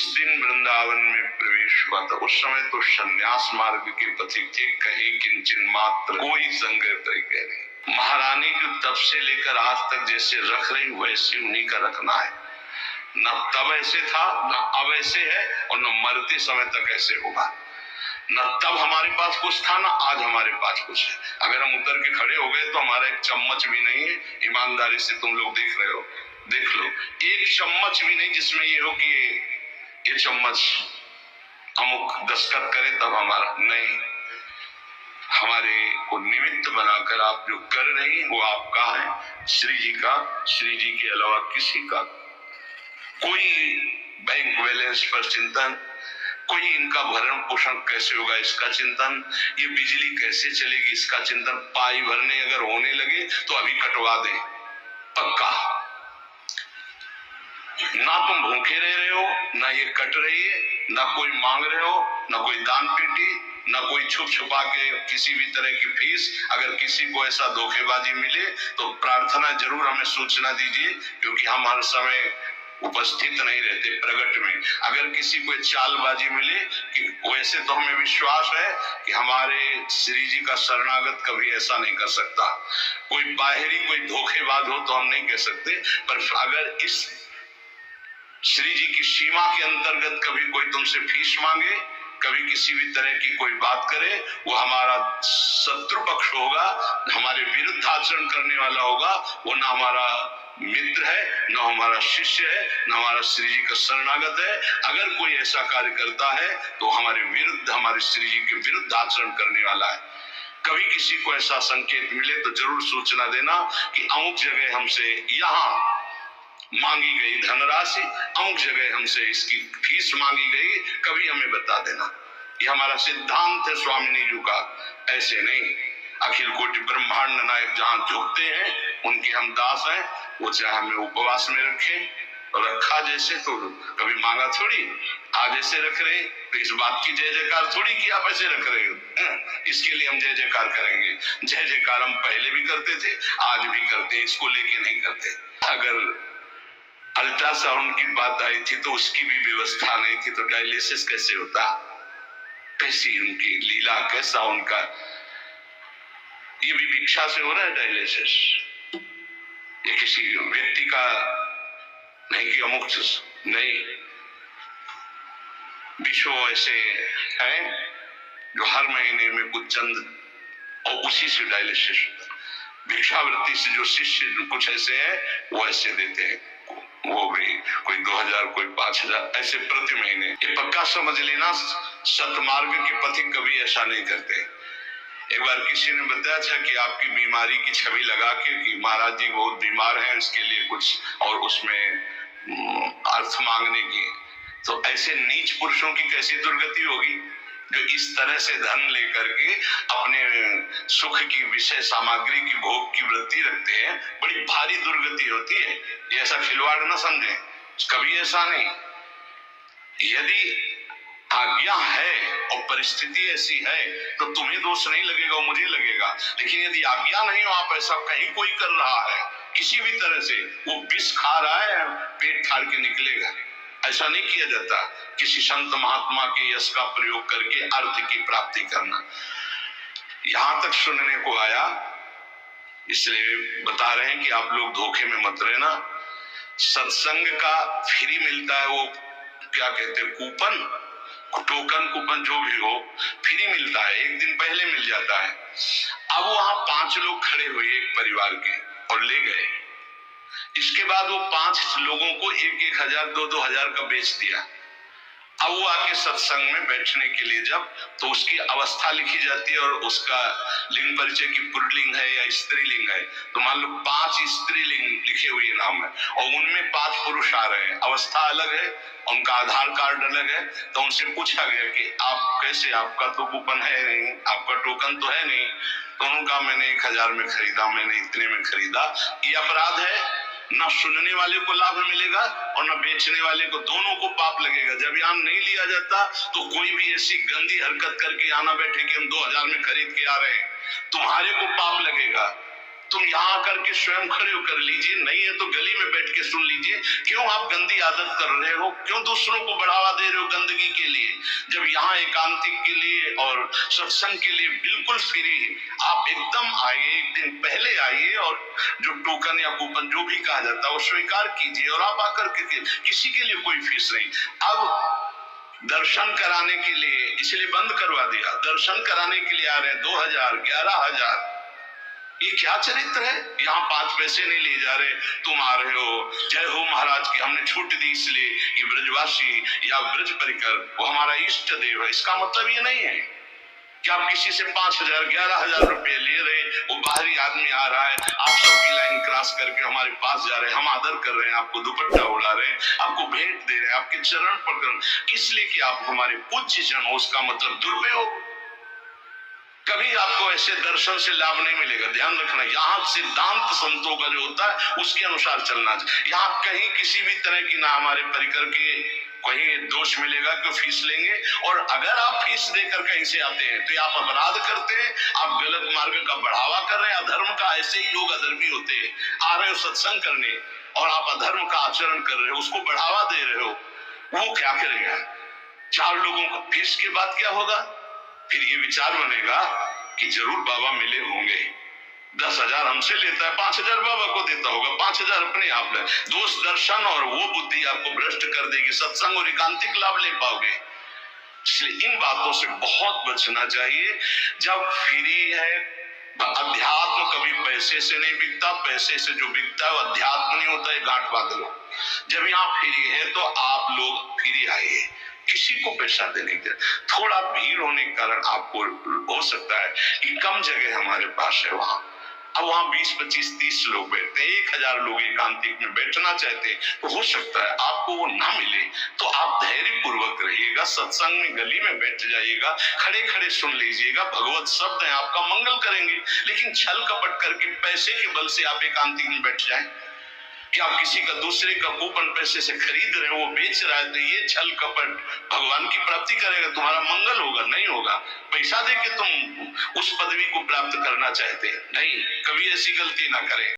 जिस दिन वृंदावन में प्रवेश हुआ था उस समय तो संन्यास मार्ग के पथिक थे, कहीं किंचन मात्र कोई संग तरीके नहीं। महारानी जो तब से लेकर आज तक जैसे रख रही वैसे उन्हीं का रखना है, न तब ऐसे था न अब ऐसे है और न मरते समय तक ऐसे होगा। न तब हमारे पास कुछ था न आज हमारे पास कुछ है। अगर हम उतर के खड़े हो गए तो हमारा एक चम्मच भी नहीं है, ईमानदारी से तुम लोग देख रहे हो, देख लो एक चम्मच भी नहीं जिसमें ये हो कि ये चम्मच अमुक दस्तखत करे तब हमारा नहीं। हमारे को निमित्त बनाकर आप जो कर रही हैं वो आपका है, श्री जी का, श्री जी के अलावा किसी का कोई बैंक बैलेंस पर चिंतन, कोई इनका भरण पोषण कैसे होगा इसका चिंतन, ये बिजली कैसे चलेगी इसका चिंतन। पाई भरने अगर होने लगे तो अभी कटवा दें पक्का। ना तुम भूखे रह रहे हो, ना ये कट रही है, ना कोई मांग रहे हो, ना कोई दान पेटी, ना कोई छुप छुपा के किसी भी तरह की फीस। अगर किसी को ऐसा धोखेबाजी मिले तो प्रार्थना जरूर हमें सूचना दीजिए, क्योंकि हम हर समय उपस्थित नहीं रहते प्रगट में। अगर किसी को चालबाजी मिले कि वैसे तो हमें विश्वास है कि हमारे श्री जी का शरणागत कभी ऐसा नहीं कर सकता। कोई बाहरी कोई धोखेबाज हो तो हम नहीं कह सकते, पर अगर इस श्री जी की सीमा के अंतर्गत कभी कोई तुमसे फीस मांगे, कभी किसी भी तरह की कोई बात करे, वो हमारा शत्रु पक्ष होगा, हमारे विरुद्ध आचरण करने वाला होगा। वो ना हमारा मित्र है, न हमारा शिष्य है, न हमारा श्री जी का शरणागत है। अगर कोई ऐसा कार्य करता है तो हमारे विरुद्ध, हमारे श्री जी के विरुद्ध आचरण करने वाला है। कभी किसी को ऐसा संकेत मिले तो जरूर सूचना देना कि अमुक जगह हमसे यहाँ मांगी गई धनराशि, अमुक जगह हमसे इसकी फीस मांगी गई, कभी हमें बता देना। ये हमारा सिद्धांत है स्वामिनी जी का, ऐसे नहीं। अखिल कोटि ब्रह्मांड नायक जहां झुकते हैं उनके हम दास हैं, वो चाहे हमें उपवास में रखें, रखा जैसे तो कभी मांगा थोड़ी, आज ऐसे रख रहे तो इस बात की जय जयकार थोड़ी कि आप ऐसे रख रहे हो। इसके लिए हम जय जयकार करेंगे। जय जयकार हम पहले भी करते थे, आज भी करते, इसको लेके नहीं करते। अगर अल्ट्रासाउंड की बात आई थी तो उसकी भी व्यवस्था नहीं थी, तो डायलिसिस कैसे होता, कैसी उनकी लीला, कैसा उनका, ये भी भिक्षा से हो रहा है डायलिसिस। ये किसी व्यक्ति का नहीं कि अमुक नहीं, विश्व ऐसे हैं जो हर महीने में कुछ चंद और उसी से डायलिसिस होता है। भिक्षावृत्ति से जो शिष्य कुछ ऐसे हैं वो ऐसे देते हैं, वो भी कोई 2000 कोई 5000 ऐसे प्रति महीने। ये पक्का समझ लेना, सतमार्ग के पथिक कभी ऐसा नहीं करते। एक बार किसी ने बताया था कि आपकी बीमारी की छवि लगा के कि महाराज जी बहुत बीमार हैं, इसके लिए कुछ और उसमें अर्थ मांगने की, तो ऐसे नीच पुरुषों की कैसी दुर्गति होगी जो इस तरह से धन लेकर के अपने सुख की विषय सामग्री की भोग की वृत्ति रखते हैं। बड़ी भारी दुर्गति होती है, ये ऐसा खिलवाड़ न समझे, कभी ऐसा नहीं। यदि आज्ञा है और परिस्थिति ऐसी है तो तुम्हें दोष नहीं लगेगा, मुझे लगेगा। लेकिन यदि आज्ञा नहीं हो, आप ऐसा कहीं कोई कर रहा है किसी भी तरह से, वो विष खा रहा है, पेट फाड़ के निकलेगा, ऐसा नहीं किया जाता। किसी संत महात्मा के यश का प्रयोग करके अर्थ की प्राप्ति करना। यहां तक सुनने को आया, इसलिए बता रहे हैं कि आप लोग धोखे में मत रहना। सत्संग का फ्री मिलता है, वो क्या कहते हैं, कूपन, टोकन कूपन जो भी हो, फ्री मिलता है, एक दिन पहले मिल जाता है। अब वहां 5 लोग खड़े हुए एक परिवार के और ले गए। इसके बाद वो 5 लोगों को 1-1 हजार 2-2 हजार का बेच दिया। अब वो आके सत्संग में बैठने के लिए जब, तो उसकी अवस्था लिखी जाती है और उसका लिंग परिचय की पुल्लिंग है या स्त्रीलिंग है, तो मान लो 5 स्त्रीलिंग लिखे हुए नाम है और उनमें 5 पुरुष आ रहे हैं, अवस्था अलग है, उनका आधार कार्ड अलग है। तो उनसे पूछा गया कि आप कैसे, आपका तो कूपन है नहीं, आपका टोकन तो है नहीं। तो उनका मैंने 1000 में खरीदा, मैंने इतने में खरीदा। ये अपराध है, ना सुनने वाले को लाभ मिलेगा और ना बेचने वाले को, दोनों को पाप लगेगा। जब यहाँ नहीं लिया जाता तो कोई भी ऐसी गंदी हरकत करके आना बैठे कि हम 2000 में खरीद के आ रहे हैं, तुम्हारे को पाप लगेगा। तुम यहाँ आकर के स्वयं खड़े होकर लीजिए, नहीं है तो गली में बैठ के सुन लीजिए। क्यों आप गंदी आदत कर रहे हो? क्यों दूसरों को बढ़ावा दे रहे हो गंदगी के लिए, जब यहाँ एकांतिक के लिए और सत्संग के लिए बिल्कुल फ्री। आप एकदम आइए, एक दिन पहले आइए और जो टोकन या कूपन जो भी कहा जाता है वो स्वीकार कीजिए और आप आकर के, किसी के लिए कोई फीस नहीं। अब दर्शन कराने के लिए इसलिए बंद करवा दिया, दर्शन कराने के लिए आ रहे हैं 2000 11,000, ये क्या चरित्र है? यहाँ 5 पैसे नहीं ले जा रहे, तुम आ रहे हो। जय हो महाराज की हमने छूट दी इसलिए कि ब्रजवासी या ब्रज परिकर वो हमारा इष्ट देव है। इसका मतलब ये नहीं है कि आप किसी से 5,000 11,000 रुपए ले रहे, वो बाहरी आदमी आ रहा है, आप सबकी लाइन क्रॉस करके हमारे पास जा रहे हैं, हम आदर कर रहे हैं, आपको दुपट्टा उड़ा रहे हैं, आपको भेंट दे रहे हैं, आपके चरण पकड़, किस लिए कि आप हमारे पूज्य जन हो। उसका मतलब दुरुपयोग। कभी आपको ऐसे दर्शन से लाभ नहीं मिलेगा, ध्यान रखना। यहाँ सिद्धांत संतों का जो होता है उसके अनुसार चलना चाहिए। यहाँ कहीं किसी भी तरह की ना हमारे परिकर के कहीं दोष मिलेगा कि फीस लेंगे, और अगर आप फीस देकर कहीं से आते हैं तो आप अपराध करते हैं, आप गलत मार्ग का बढ़ावा कर रहे हैं, अधर्म का। ऐसे ही लोग अधर्मी होते हैं, आ रहे हो सत्संग करने और आप अधर्म का आचरण कर रहे हो, उसको बढ़ावा दे रहे हो, वो क्या करेगा? 4 लोगों का फीस के बाद क्या होगा? फिर ये विचार बनेगा कि जरूर बाबा मिले होंगे, 10,000 हमसे लेता है, 5,000 बाबा को देता होगा, 5,000 अपने आप ले। दोष दर्शन और वो बुद्धि आपको भ्रष्ट कर देगी, सत्संग और एकांतिक लाभ ले पाओगे। इसलिए इन बातों से बहुत बचना चाहिए। जब फ्री है, अध्यात्म कभी पैसे से नहीं बिकता, पैसे से जो बिकता है वो अध्यात्म नहीं होता है, गांठ बादल हो। जब यहाँ फ्री है तो आप लोग फ्री आइए, किसी को पैसा देने के। थोड़ा भीड़ होने के कारण आपको हो सकता है कि कम जगह हमारे पास है वहां, अब वहां 20, 25, 30 लोग बैठते हैं, 1,000 लोग एकांतिक में बैठना चाहते हैं, तो हो सकता है आपको वो ना मिले। तो आप धैर्य पूर्वक रहिएगा, सत्संग में गली में बैठ जाइएगा, खड़े खड़े सुन लीजिएगा, भगवत शब्द है, आपका मंगल करेंगे। लेकिन छल कपट करके पैसे के बल से आप एकांतिक में बैठ जाए, कि आप किसी का दूसरे का कूपन पैसे से खरीद रहे हो, वो बेच रहा है, तो ये छल कपट भगवान की प्राप्ति करेगा, तुम्हारा मंगल होगा? नहीं होगा। पैसा देके तुम उस पदवी को प्राप्त करना चाहते नहीं, कभी ऐसी गलती ना करें।